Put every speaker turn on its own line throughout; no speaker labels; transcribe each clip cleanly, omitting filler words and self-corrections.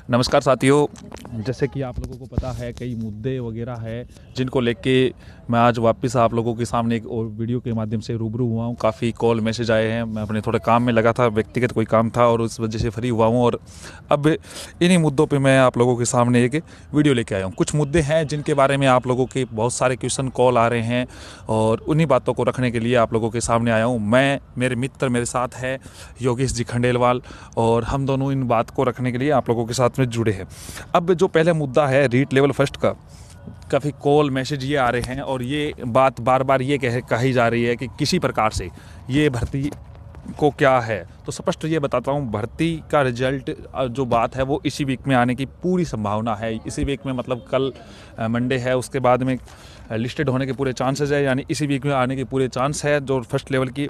नमस्कार साथियों। जैसे कि आप लोगों को पता है कई मुद्दे वगैरह है जिनको लेके मैं आज वापस आप लोगों के सामने एक और वीडियो के माध्यम से रूबरू हुआ हूँ। काफ़ी कॉल मैसेज आए हैं, मैं अपने थोड़े काम में लगा था, व्यक्तिगत कोई काम था और उस वजह से फ्री हुआ हूँ और अब इन्हीं मुद्दों पे मैं आप लोगों के सामने एक वीडियो लेके आया हूँ। कुछ मुद्दे हैं जिनके बारे में आप लोगों के बहुत सारे क्वेश्चन कॉल आ रहे हैं और उन्हीं बातों को रखने के लिए आप लोगों के सामने आया हूँ। मैं, मेरे मित्र मेरे साथ है योगेश जी खंडेलवाल और हम दोनों इन बात को रखने के लिए आप लोगों के साथ में जुड़े हैं। अब जो पहले मुद्दा है रीट लेवल फर्स्ट का, काफ़ी कॉल मैसेज ये आ रहे हैं और ये बात बार बार ये कही जा रही है कि किसी प्रकार से ये भर्ती को क्या है। तो स्पष्ट ये बताता हूँ, भर्ती का रिजल्ट जो बात है वो इसी वीक में आने की पूरी संभावना है। इसी वीक में मतलब कल मंडे है, उसके बाद में लिस्टेड होने के पूरे चांसेस है, यानी इसी वीक में आने के पूरे चांस है जो फर्स्ट लेवल की।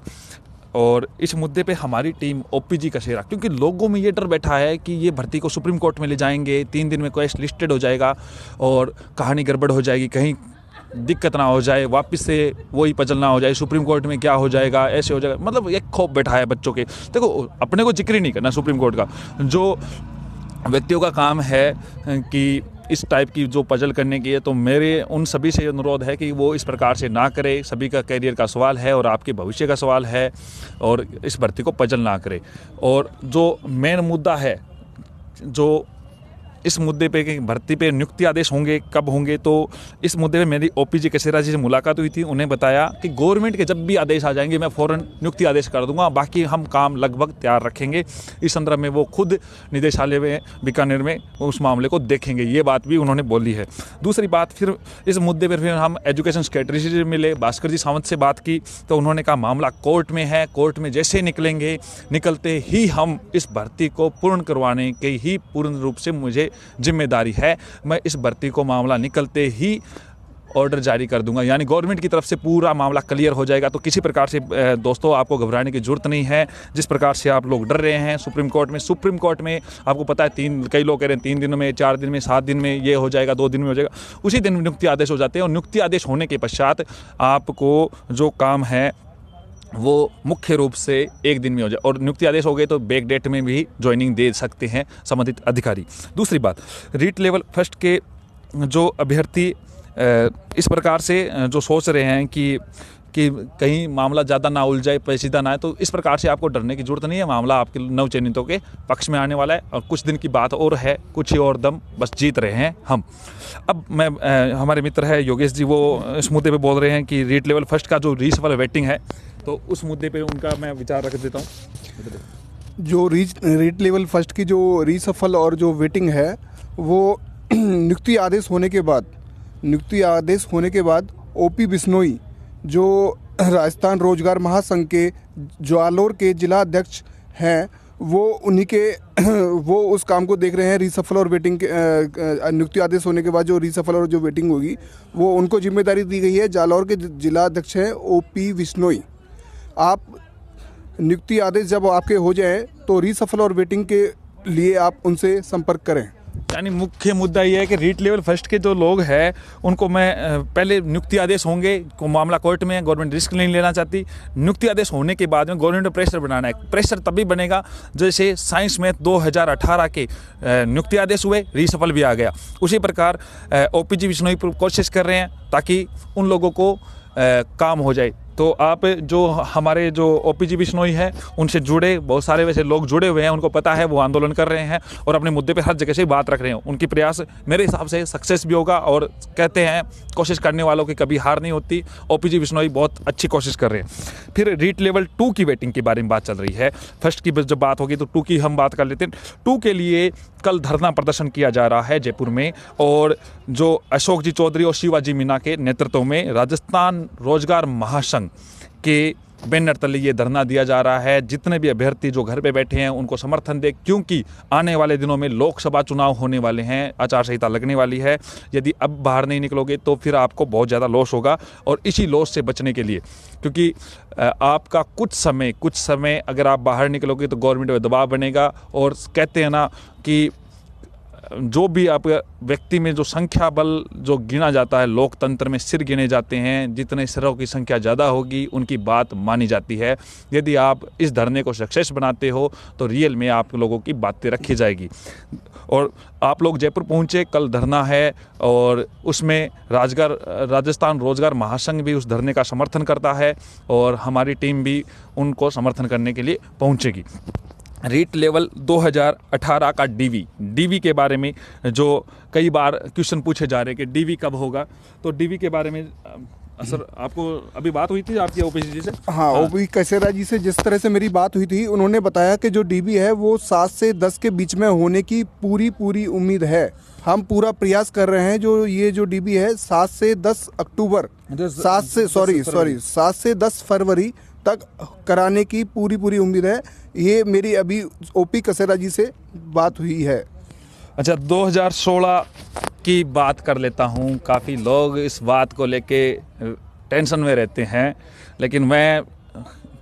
और इस मुद्दे पे हमारी टीम ओपीजी कसेरा, क्योंकि लोगों में ये डर बैठा है कि ये भर्ती को सुप्रीम कोर्ट में ले जाएंगे, 3 दिन में केस लिस्टेड हो जाएगा और कहानी गड़बड़ हो जाएगी, कहीं दिक्कत ना हो जाए, वापस से वही पजल ना हो जाए, सुप्रीम कोर्ट में क्या हो जाएगा, ऐसे हो जाएगा। मतलब एक खौफ बैठा है बच्चों के। देखो, अपने को जिक्र ही नहीं करना सुप्रीम कोर्ट का, जो व्यक्तियों का काम है कि इस टाइप की जो पजल करने की है, तो मेरे उन सभी से अनुरोध है कि वो इस प्रकार से ना करे। सभी का कैरियर का सवाल है और आपके भविष्य का सवाल है और इस भर्ती को पजल ना करे। और जो मेन मुद्दा है, जो इस मुद्दे पे कि भर्ती पे नियुक्ति आदेश होंगे, कब होंगे, तो इस मुद्दे पे मेरी ओपीजी कसेरा जी से मुलाकात हुई थी। उन्हें बताया कि गवर्नमेंट के जब भी आदेश आ जाएंगे मैं फ़ौरन नियुक्ति आदेश कर दूंगा, बाकी हम काम लगभग तैयार रखेंगे। इस संदर्भ में वो खुद निदेशालय में बीकानेर में उस मामले को देखेंगे, ये बात भी उन्होंने बोली है। दूसरी बात, फिर इस मुद्दे पर फिर हम एजुकेशन सेक्रेटरी से मिले, भास्कर जी सावंत से बात की, तो उन्होंने कहा मामला कोर्ट में है, कोर्ट में जैसे निकलेंगे, निकलते ही हम इस भर्ती को पूर्ण करवाने की ही पूर्ण रूप से मुझे जिम्मेदारी है। मैं इस भर्ती को मामला निकलते ही ऑर्डर जारी कर दूंगा, यानी गवर्नमेंट की तरफ से पूरा मामला क्लियर हो जाएगा। तो किसी प्रकार से दोस्तों आपको घबराने की जरूरत नहीं है। जिस प्रकार से आप लोग डर रहे हैं सुप्रीम कोर्ट में आपको पता है कई लोग कह रहे हैं 3 दिन में, 4 दिन में, 7 दिन में ये हो जाएगा, 2 दिन में हो जाएगा। उसी दिन नियुक्ति आदेश हो जाते हैं और नियुक्ति आदेश होने के पश्चात आपको जो काम है वो मुख्य रूप से 1 दिन में हो जाए और नियुक्ति आदेश हो गए तो बैक डेट में भी ज्वाइनिंग दे सकते हैं संबंधित अधिकारी। दूसरी बात, रीट लेवल फर्स्ट के जो अभ्यर्थी इस प्रकार से जो सोच रहे हैं कि कहीं मामला ज़्यादा ना उलझाए, पेचीदा ना है, तो इस प्रकार से आपको डरने की जरूरत नहीं है। मामला आपके नवचयनितों के पक्ष में आने वाला है और कुछ दिन की बात और है, कुछ ही और दम, बस जीत रहे हैं हम। अब मैं हमारे मित्र है योगेश जी, वो इस मुद्दे पे बोल रहे हैं कि रीट लेवल फर्स्ट का जो रीसफल वेटिंग है, तो उस मुद्दे पे उनका मैं विचार रख देता हूँ।
जो रीट लेवल फर्स्ट की जो रीसफल और जो वेटिंग है वो नियुक्ति आदेश होने के बाद ओपी बिश्नोई जो राजस्थान रोजगार महासंघ के जालोर के जिला अध्यक्ष हैं, वो उस काम को देख रहे हैं। रीसफल और वेटिंग के नियुक्ति आदेश होने के बाद जो रीसफल और जो वेटिंग होगी वो उनको जिम्मेदारी दी गई है। जालोर के जिला अध्यक्ष हैं ओपी बिश्नोई। आप नियुक्ति आदेश जब आपके हो जाए तो रीसफल और वेटिंग के लिए आप उनसे संपर्क करें।
यानी मुख्य मुद्दा ये है कि रीट लेवल फर्स्ट के जो लोग हैं उनको मैं पहले नियुक्ति आदेश होंगे, को मामला कोर्ट में है, गवर्नमेंट रिस्क नहीं लेना चाहती। नियुक्ति आदेश होने के बाद में गवर्नमेंट को प्रेशर बनाना है। प्रेशर तभी बनेगा जैसे साइंस में 2018 के नियुक्ति आदेश हुए, रीसफल भी आ गया। उसी प्रकार ओपीजी बिश्नोई कोशिश कर रहे हैं ताकि उन लोगों को काम हो जाए। तो आप जो हमारे जो ओपीजी बिश्नोई है उनसे जुड़े, बहुत सारे वैसे लोग जुड़े हुए हैं, उनको पता है, वो आंदोलन कर रहे हैं और अपने मुद्दे पे हर जगह से बात रख रहे हैं। उनकी प्रयास मेरे हिसाब से सक्सेस भी होगा और कहते हैं कोशिश करने वालों की कभी हार नहीं होती। ओपीजी बिश्नोई बहुत अच्छी कोशिश कर रहे हैं। फिर रीट लेवल 2 की वेटिंग के बारे में बात चल रही है। फर्स्ट की जब बात होगी तो 2 की हम बात कर लेते हैं। 2 के लिए कल धरना प्रदर्शन किया जा रहा है जयपुर में और जो अशोक जी चौधरी और शिवाजी मीना के नेतृत्व में राजस्थान रोजगार महासंघ के बैनर तले ये धरना दिया जा रहा है। जितने भी अभ्यर्थी जो घर पे बैठे हैं उनको समर्थन दे, क्योंकि आने वाले दिनों में लोकसभा चुनाव होने वाले हैं, आचार संहिता लगने वाली है। यदि अब बाहर नहीं निकलोगे तो फिर आपको बहुत ज़्यादा लॉस होगा और इसी लॉस से बचने के लिए, क्योंकि आपका कुछ समय अगर आप बाहर निकलोगे तो गवर्नमेंट में दबाव बनेगा और कहते हैं ना कि जो भी आप व्यक्ति में जो संख्या बल जो गिना जाता है, लोकतंत्र में सिर गिने जाते हैं, जितने सिरों की संख्या ज़्यादा होगी उनकी बात मानी जाती है। यदि आप इस धरने को सक्सेस बनाते हो तो रियल में आप लोगों की बातें रखी जाएगी। और आप लोग जयपुर पहुँचे, कल धरना है और उसमें राजस्थान रोजगार महासंघ भी उस धरने का समर्थन करता है और हमारी टीम भी उनको समर्थन करने के लिए पहुँचेगी। रीट लेवल 2018 का डीवी के बारे में जो कई बार क्वेश्चन पूछे जा रहे हैं कि डीवी कब होगा, तो डीवी के बारे में सर आपको अभी बात हुई थी आपकी ओपीसी जी से?
हाँ, ओपी कसेरा जी से जिस तरह से मेरी बात हुई थी, उन्होंने बताया कि जो डीवी है वो 7 से 10 के बीच में होने की पूरी उम्मीद है। हम पूरा प्रयास कर रहे हैं। जो ये जो डीवी है 7 से 10 अक्टूबर 7 से 10 फरवरी तक कराने की पूरी उम्मीद है। ये मेरी अभी ओपी कसेरा जी से बात हुई है।
अच्छा, 2016 की बात कर लेता हूँ। काफ़ी लोग इस बात को लेके टेंशन में रहते हैं, लेकिन मैं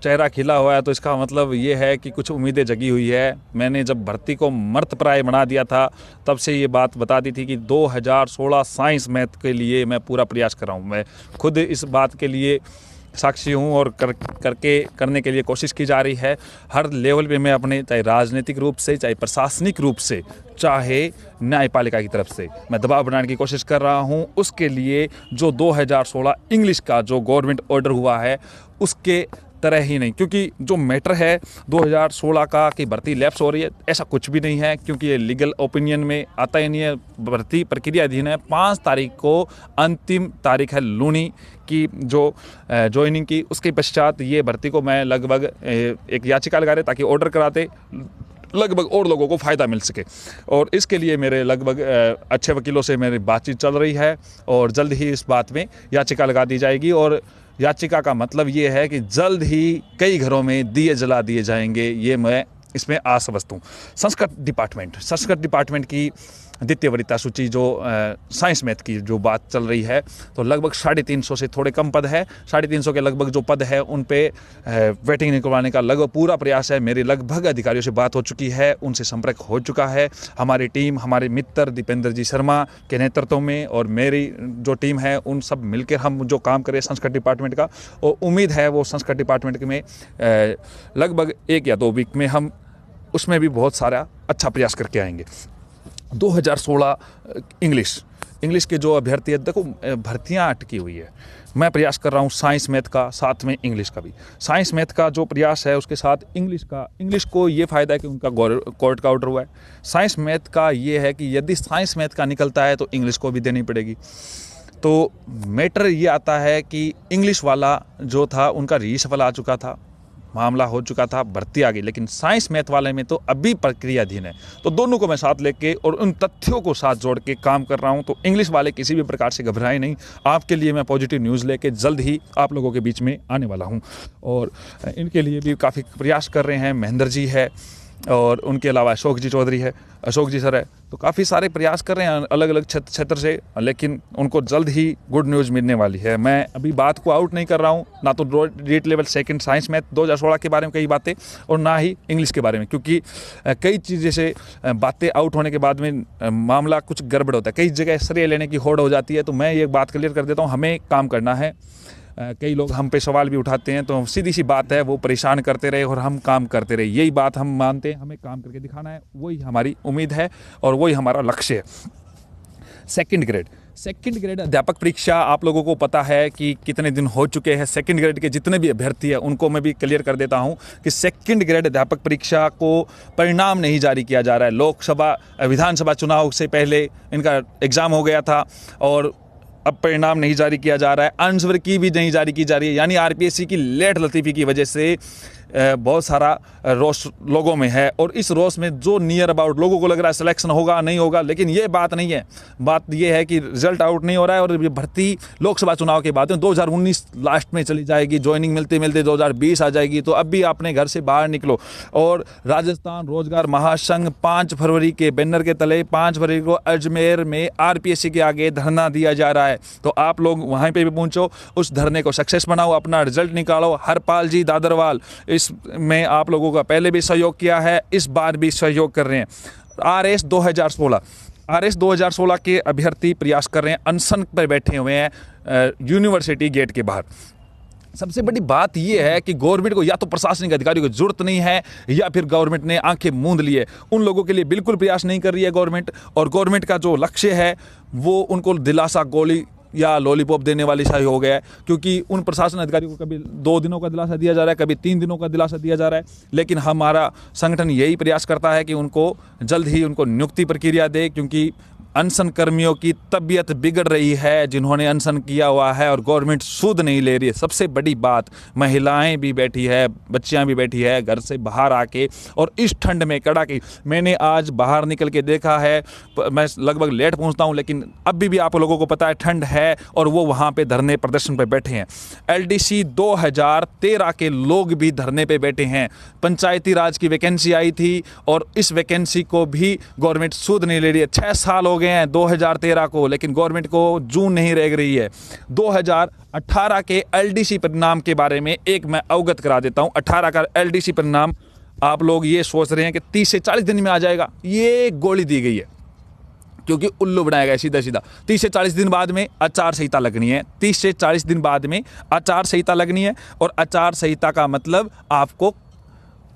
चेहरा खिला हुआ है तो इसका मतलब ये है कि कुछ उम्मीदें जगी हुई है। मैंने जब भर्ती को मर्तप्राय बना दिया था तब से ये बात बता दी थी कि 2016 साइंस मैथ के लिए मैं पूरा प्रयास कर रहा हूँ। मैं खुद इस बात के लिए साक्षी हूँ और करने के लिए कोशिश की जा रही है। हर लेवल पे मैं अपने, चाहे राजनीतिक रूप से, चाहे प्रशासनिक रूप से, चाहे न्यायपालिका की तरफ से मैं दबाव बनाने की कोशिश कर रहा हूँ। उसके लिए जो 2016 इंग्लिश का जो गवर्नमेंट ऑर्डर हुआ है उसके तरह ही नहीं, क्योंकि जो मैटर है 2016 का कि भर्ती लैप्स हो रही है, ऐसा कुछ भी नहीं है, क्योंकि ये लीगल ओपिनियन में आता ही नहीं है। भर्ती प्रक्रिया अधीन है। 5 तारीख को अंतिम तारीख है लूनी की जो ज्वाइनिंग की। उसके पश्चात ये भर्ती को मैं लगभग एक याचिका लगा रहे ताकि ऑर्डर कराते लगभग और लोगों को फ़ायदा मिल सके। और इसके लिए मेरे लगभग अच्छे वकीलों से मेरी बातचीत चल रही है और जल्द ही इस बात में याचिका लगा दी जाएगी। और याचिका का मतलब ये है कि जल्द ही कई घरों में दिए जला दिए जाएंगे, ये मैं इसमें आश्वस्त हूँ। संस्कृत डिपार्टमेंट की द्वितीय वरीयता सूची जो साइंस मैथ की जो बात चल रही है, तो लगभग 350 से थोड़े कम पद है। 350 के लगभग जो पद है उन पे वेटिंग निकलवाने का लगभग पूरा प्रयास है। मेरी लगभग अधिकारियों से बात हो चुकी है, उनसे संपर्क हो चुका है। हमारी टीम, हमारे मित्र दीपेंद्र जी शर्मा के नेतृत्व में और मेरी जो टीम है उन सब मिलकर हम जो काम करें संस्कृत डिपार्टमेंट का, और उम्मीद है वो संस्कृत डिपार्टमेंट में लगभग 1 या 2 वीक में हम उसमें भी बहुत सारा अच्छा प्रयास करके आएंगे। 2016 इंग्लिश के जो अभ्यर्थी है, देखो भर्तियां अटकी हुई है। मैं प्रयास कर रहा हूँ साइंस मैथ का, साथ में इंग्लिश का भी। साइंस मैथ का जो प्रयास है उसके साथ इंग्लिश को ये फ़ायदा है कि उनका कोर्ट का ऑर्डर हुआ है। साइंस मैथ का ये है कि यदि साइंस मैथ का निकलता है तो इंग्लिश को भी देनी पड़ेगी। तो मैटर ये आता है कि इंग्लिश वाला जो था उनका रीशफल आ चुका था, मामला हो चुका था, भर्ती आ गई, लेकिन साइंस मैथ वाले में तो अभी प्रक्रियाधीन है। तो दोनों को मैं साथ लेके और उन तथ्यों को साथ जोड़ के काम कर रहा हूं। तो इंग्लिश वाले किसी भी प्रकार से घबराए नहीं, आपके लिए मैं पॉजिटिव न्यूज़ लेके जल्द ही आप लोगों के बीच में आने वाला हूं। और इनके लिए भी काफ़ी प्रयास कर रहे हैं। महेंद्र जी है और उनके अलावा अशोक जी सर है, तो काफ़ी सारे प्रयास कर रहे हैं अलग अलग क्षेत्र से, लेकिन उनको जल्द ही गुड न्यूज़ मिलने वाली है। मैं अभी बात को आउट नहीं कर रहा हूँ, ना तो रीट लेवल 2 साइंस मैथ 2016 के बारे में कई बातें और ना ही इंग्लिश के बारे में, क्योंकि कई चीज़ें से बातें आउट होने के बाद में मामला कुछ गड़बड़ होता है, कई जगह श्रेय लेने की होड़ हो जाती है। तो मैं ये बात क्लियर कर देता हूँ, हमें काम करना है। कई लोग हम पे सवाल भी उठाते हैं, तो सीधी सी बात है, वो परेशान करते रहे और हम काम करते रहे, यही बात हम मानते हैं। हमें काम करके दिखाना है, वही हमारी उम्मीद है और वही हमारा लक्ष्य है। सेकंड ग्रेड अध्यापक परीक्षा आप लोगों को पता है कि कितने दिन हो चुके हैं। सेकंड ग्रेड के जितने भी अभ्यर्थी हैं उनको मैं भी क्लियर कर देता हूं कि सेकंड ग्रेड अध्यापक परीक्षा को परिणाम नहीं जारी किया जा रहा है। लोकसभा विधानसभा चुनाव से पहले इनका एग्ज़ाम हो गया था और अब परिणाम नहीं जारी किया जा रहा है। आंसर की भी नहीं जारी की जा रही है, यानी आरपीएससी की लेट लतीफ़ी की वजह से बहुत सारा रोष लोगों में है। और इस रोष में जो नियर अबाउट लोगों को लग रहा है सिलेक्शन होगा नहीं होगा, लेकिन ये बात नहीं है। बात ये है कि रिजल्ट आउट नहीं हो रहा है और ये भर्ती लोकसभा चुनाव के बाद 2019 लास्ट में चली जाएगी, ज्वाइनिंग मिलते मिलते 2020 आ जाएगी। तो अब भी अपने घर से बाहर निकलो। और राजस्थान रोजगार महासंघ 5 फरवरी के बैनर के तले 5 फरवरी को अजमेर में आरपीएससी के आगे धरना दिया जा रहा है। तो आप लोग वहाँ पे भी पहुँचो, उस धरने को सक्सेस बनाओ, अपना रिजल्ट निकालो। हरपाल जी दादरवाल में आप लोगों का पहले भी सहयोग किया है, इस बार भी सहयोग कर रहे हैं। RS 2016 RS 2016 के अभ्यर्थी प्रयास कर रहे हैं, अनशन पर बैठे हुए हैं यूनिवर्सिटी गेट के बाहर। सबसे बड़ी बात यह है कि गवर्नमेंट को या तो प्रशासनिक अधिकारियों की जरूरत नहीं है या फिर गवर्नमेंट ने आंखें मूंद ली है। उन लोगों के लिए बिल्कुल प्रयास नहीं कर रही है गवर्नमेंट, और गवर्नमेंट का जो लक्ष्य है वो उनको दिलासा गोली या लॉलीपॉप देने वाली शाही हो गया है, क्योंकि उन प्रशासन अधिकारियों को कभी 2 दिनों का दिलासा दिया जा रहा है, कभी 3 दिनों का दिलासा दिया जा रहा है। लेकिन हमारा संगठन यही प्रयास करता है कि उनको जल्द ही उनको नियुक्ति प्रक्रिया दे, क्योंकि अनशन कर्मियों की तबीयत बिगड़ रही है जिन्होंने अनशन किया हुआ है, और गवर्नमेंट सूद नहीं ले रही है। सबसे बड़ी बात, महिलाएं भी बैठी है, बच्चियां भी बैठी है घर से बाहर आके, और इस ठंड में कड़ाके। मैंने आज बाहर निकल के देखा है, मैं लगभग लेट पहुंचता हूं, लेकिन अभी भी आप लोगों को पता है ठंड है, और वो वहां पे धरने प्रदर्शन पे बैठे हैं। LDC 2013 के लोग भी धरने पे बैठे हैं। पंचायती राज की वैकेंसी आई थी, और इस वैकेंसी को भी गवर्नमेंट सूद नहीं ले रही है। 6 साल हो गए हैं 2013 को, लेकिन गवर्नमेंट को जून नहीं रह रही है। 2018 के LDC परिणाम के बारे में एक मैं अवगत करा देता हूं। 18 का LDC परिणाम, आप लोग ये सोच रहे हैं कि 30 से 40 दिन में आ जाएगा, ये गोली दी गई है, क्योंकि उल्लू बनाया गया सीधा सीधा। 30 से 40 दिन बाद में आचार संहिता लगनी है, 30 से 40 दिन बाद में आचार संहिता लगनी है, और आचार संहिता का मतलब आपको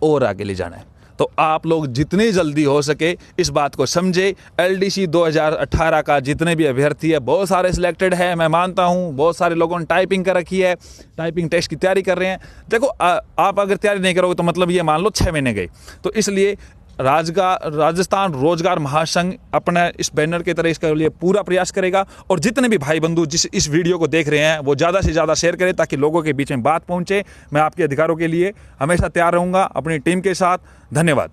और आगे ले जाना है। तो आप लोग जितनी जल्दी हो सके इस बात को समझे। LDC 2018 का जितने भी अभ्यर्थी है, बहुत सारे सिलेक्टेड है, मैं मानता हूं। बहुत सारे लोगों ने टाइपिंग कर रखी है, टाइपिंग टेस्ट की तैयारी कर रहे हैं। देखो आप अगर तैयारी नहीं करोगे तो मतलब ये मान लो 6 महीने गए। तो इसलिए राजस्थान रोजगार महासंघ अपना इस बैनर के तरह इसके लिए पूरा प्रयास करेगा, और जितने भी भाई बंधु जिस इस वीडियो को देख रहे हैं वो ज़्यादा से ज़्यादा शेयर करें, ताकि लोगों के बीच में बात पहुंचे। मैं आपके अधिकारों के लिए हमेशा तैयार रहूँगा अपनी टीम के साथ। धन्यवाद।